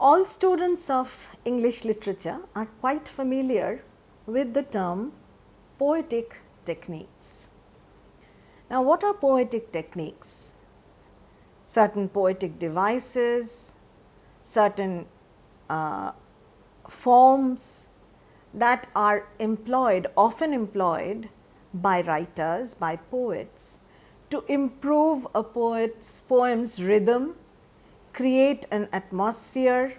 All students of English literature are quite familiar with the term poetic techniques. Now, what are poetic techniques? Certain poetic devices, certain forms that are often employed by writers, by poets, to improve a poem's rhythm, create an atmosphere,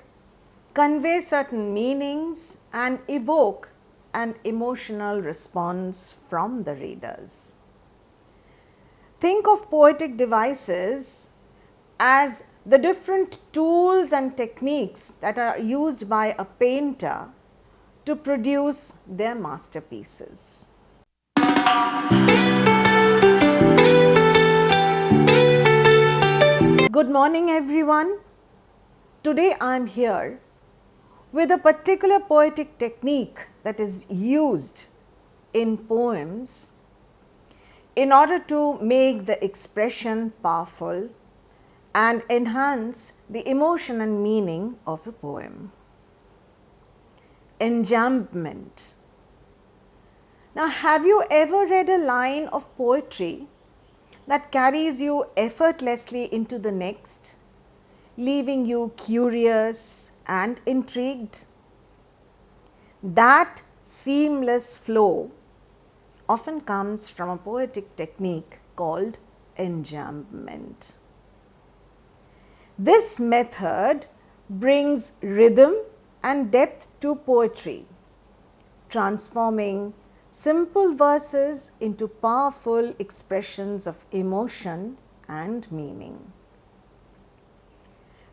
convey certain meanings and evoke an emotional response from the readers. Think of poetic devices as the different tools and techniques that are used by a painter to produce their masterpieces. Good morning everyone. Today I am here with a particular poetic technique that is used in poems in order to make the expression powerful and enhance the emotion and meaning of the poem. Enjambment. Now, have you ever read a line of poetry that carries you effortlessly into the next, leaving you curious and intrigued? That seamless flow often comes from a poetic technique called enjambment. This method brings rhythm and depth to poetry, transforming simple verses into powerful expressions of emotion and meaning.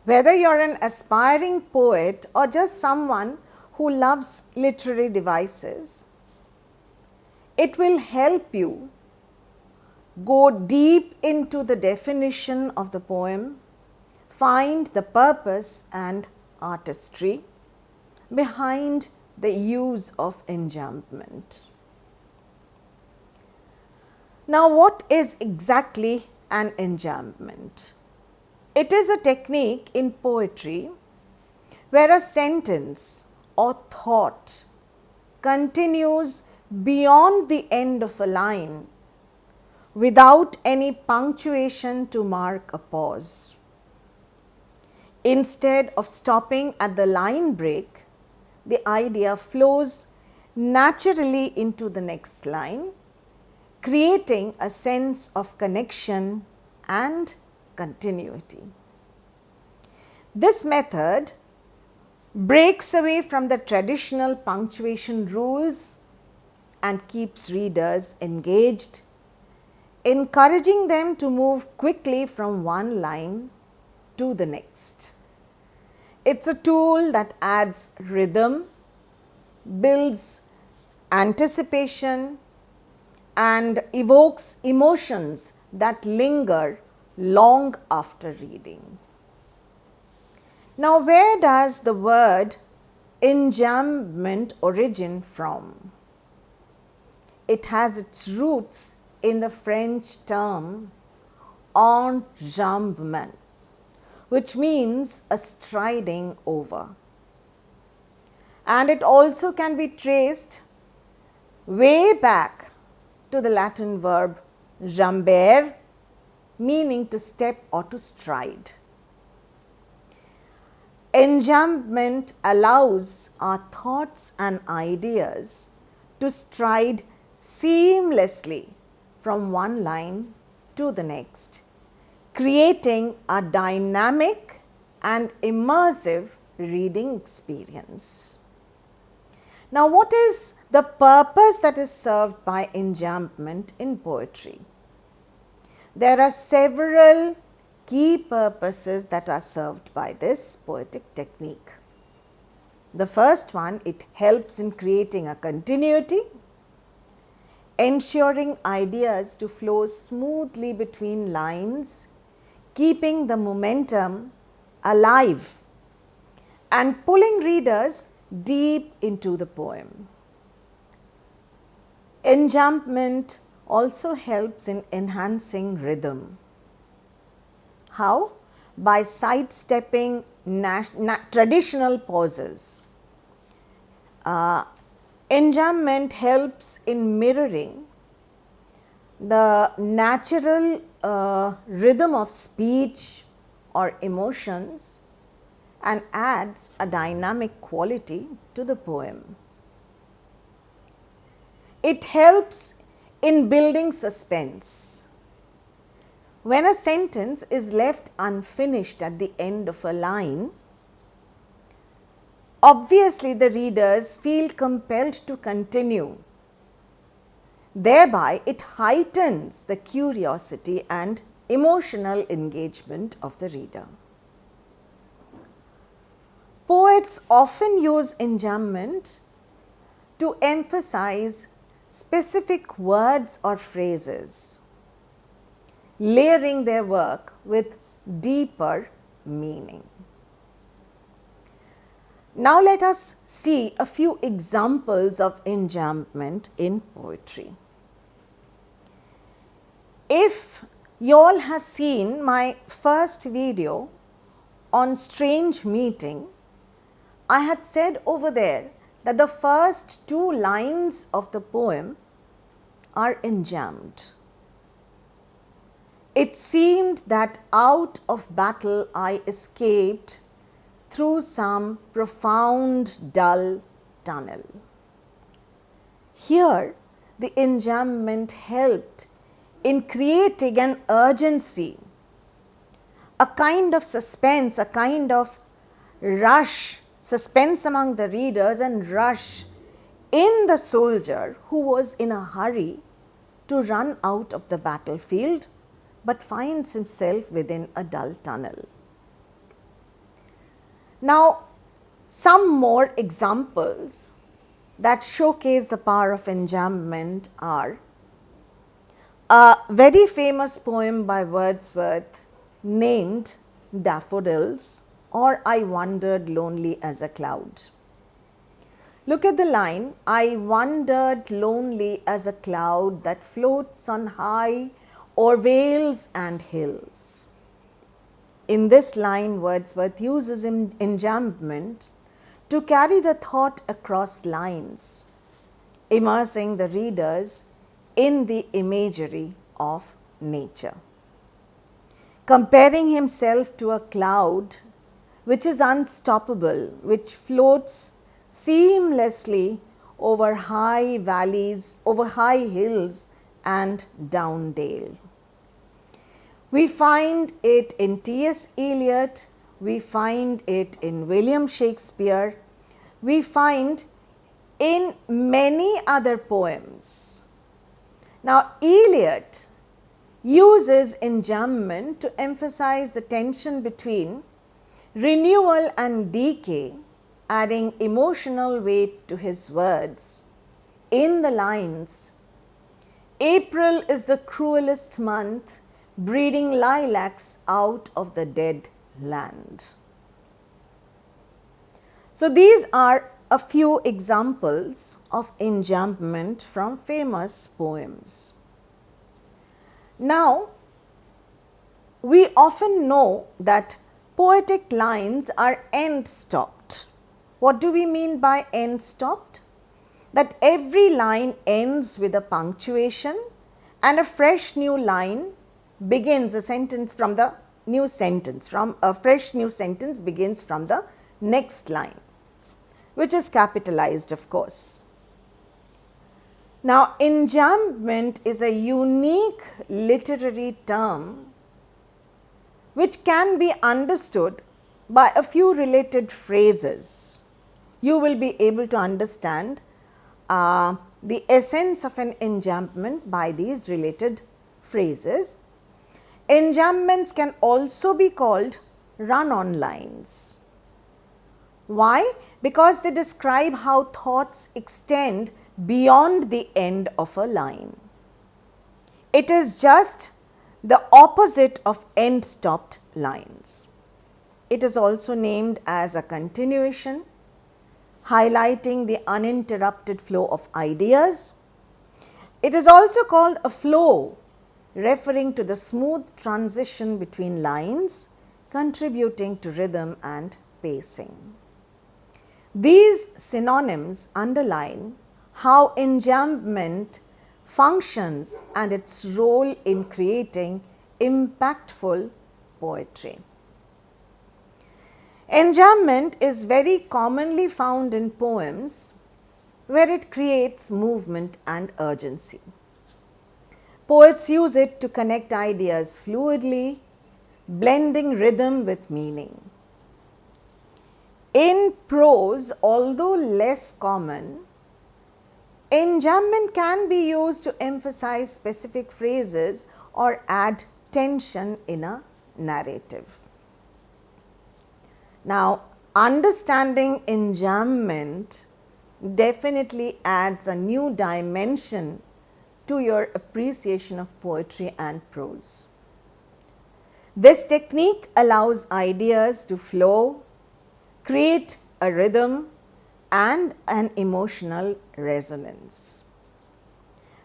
Whether you're an aspiring poet or just someone who loves literary devices, it will help you go deep into the definition of the poem, find the purpose and artistry behind the use of enjambment. Now, what is exactly an enjambment? It is a technique in poetry where a sentence or thought continues beyond the end of a line without any punctuation to mark a pause. Instead of stopping at the line break, the idea flows naturally into the next line, creating a sense of connection and continuity. This method breaks away from the traditional punctuation rules and keeps readers engaged, encouraging them to move quickly from one line to the next. It's a tool that adds rhythm, builds anticipation, and evokes emotions that linger long after reading. Now, where does the word enjambment origin from? It has its roots in the French term enjambment, which means a striding over. And it also can be traced way back to the Latin verb jambere, meaning to step or to stride. Enjambment allows our thoughts and ideas to stride seamlessly from one line to the next, creating a dynamic and immersive reading experience. Now, what is the purpose that is served by enjambment in poetry? There are several key purposes that are served by this poetic technique. The first one, it helps in creating a continuity, ensuring ideas to flow smoothly between lines, keeping the momentum alive and pulling readers deep into the poem. Enjambment also helps in enhancing rhythm. How? By sidestepping traditional pauses. Enjambment helps in mirroring the natural rhythm of speech or emotions and adds a dynamic quality to the poem. It helps in building suspense. When a sentence is left unfinished at the end of a line, obviously the readers feel compelled to continue. Thereby, it heightens the curiosity and emotional engagement of the reader. Poets often use enjambment to emphasize specific words or phrases, layering their work with deeper meaning. Now let us see a few examples of enjambment in poetry. If you all have seen my first video on strange meeting, I had said over there that the first two lines of the poem are enjambed. It seemed that out of battle I escaped through some profound dull tunnel. Here, the enjambment helped in creating an urgency, a kind of suspense, a kind of rush, suspense among the readers and rush in the soldier who was in a hurry to run out of the battlefield but finds himself within a dull tunnel. Now, some more examples that showcase the power of enjambment are a very famous poem by Wordsworth named Daffodils, or I wandered lonely as a cloud. Look at the line, I wandered lonely as a cloud that floats on high o'er vales and hills. In this line, Wordsworth uses enjambment to carry the thought across lines, immersing the readers in the imagery of nature. Comparing himself to a cloud which is unstoppable, which floats seamlessly over high valleys, over high hills and down dale. We find it in T.S. Eliot, we find it in William Shakespeare, we find in many other poems. Now, Eliot uses enjambment to emphasize the tension between renewal and decay, adding emotional weight to his words. In the lines, April is the cruelest month, breeding lilacs out of the dead land. So these are a few examples of enjambment from famous poems. Now, we often know that poetic lines are end-stopped. What do we mean by end-stopped? That every line ends with a punctuation and a fresh new line begins a sentence from the new sentence, from a fresh new sentence begins from the next line, which is capitalized, of course. Now, enjambment is a unique literary term which can be understood by a few related phrases. You will be able to understand the essence of an enjambment by these related phrases. Enjambments can also be called run-on lines. Why? Because they describe how thoughts extend beyond the end of a line. It is just the opposite of end-stopped lines. It is also named as a continuation, highlighting the uninterrupted flow of ideas. It is also called a flow, referring to the smooth transition between lines contributing to rhythm and pacing. These synonyms underline how enjambment functions and its role in creating impactful poetry. Enjambment is very commonly found in poems where it creates movement and urgency. Poets use it to connect ideas fluidly, blending rhythm with meaning. In prose, although less common, enjambment can be used to emphasize specific phrases or add tension in a narrative. Now, understanding enjambment definitely adds a new dimension to your appreciation of poetry and prose. This technique allows ideas to flow, create a rhythm and an emotional resonance.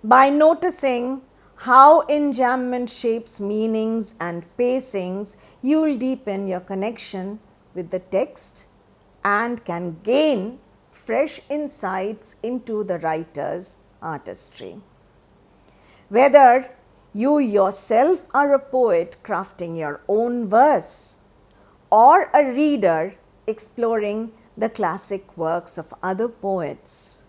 By noticing how enjambment shapes meanings and pacings, you will deepen your connection with the text and can gain fresh insights into the writer's artistry. Whether you yourself are a poet crafting your own verse or a reader exploring the classic works of other poets,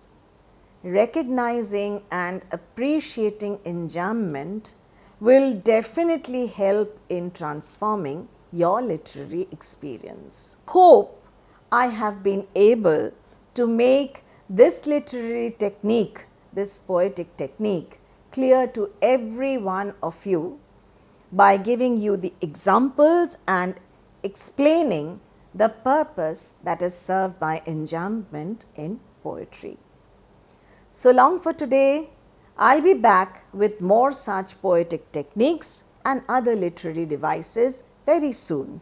recognizing and appreciating enjambment will definitely help in transforming your literary experience. Hope I have been able to make this literary technique, this poetic technique, clear to every one of you by giving you the examples and explaining the purpose that is served by enjambment in poetry. So long for today. I'll be back with more such poetic techniques and other literary devices very soon.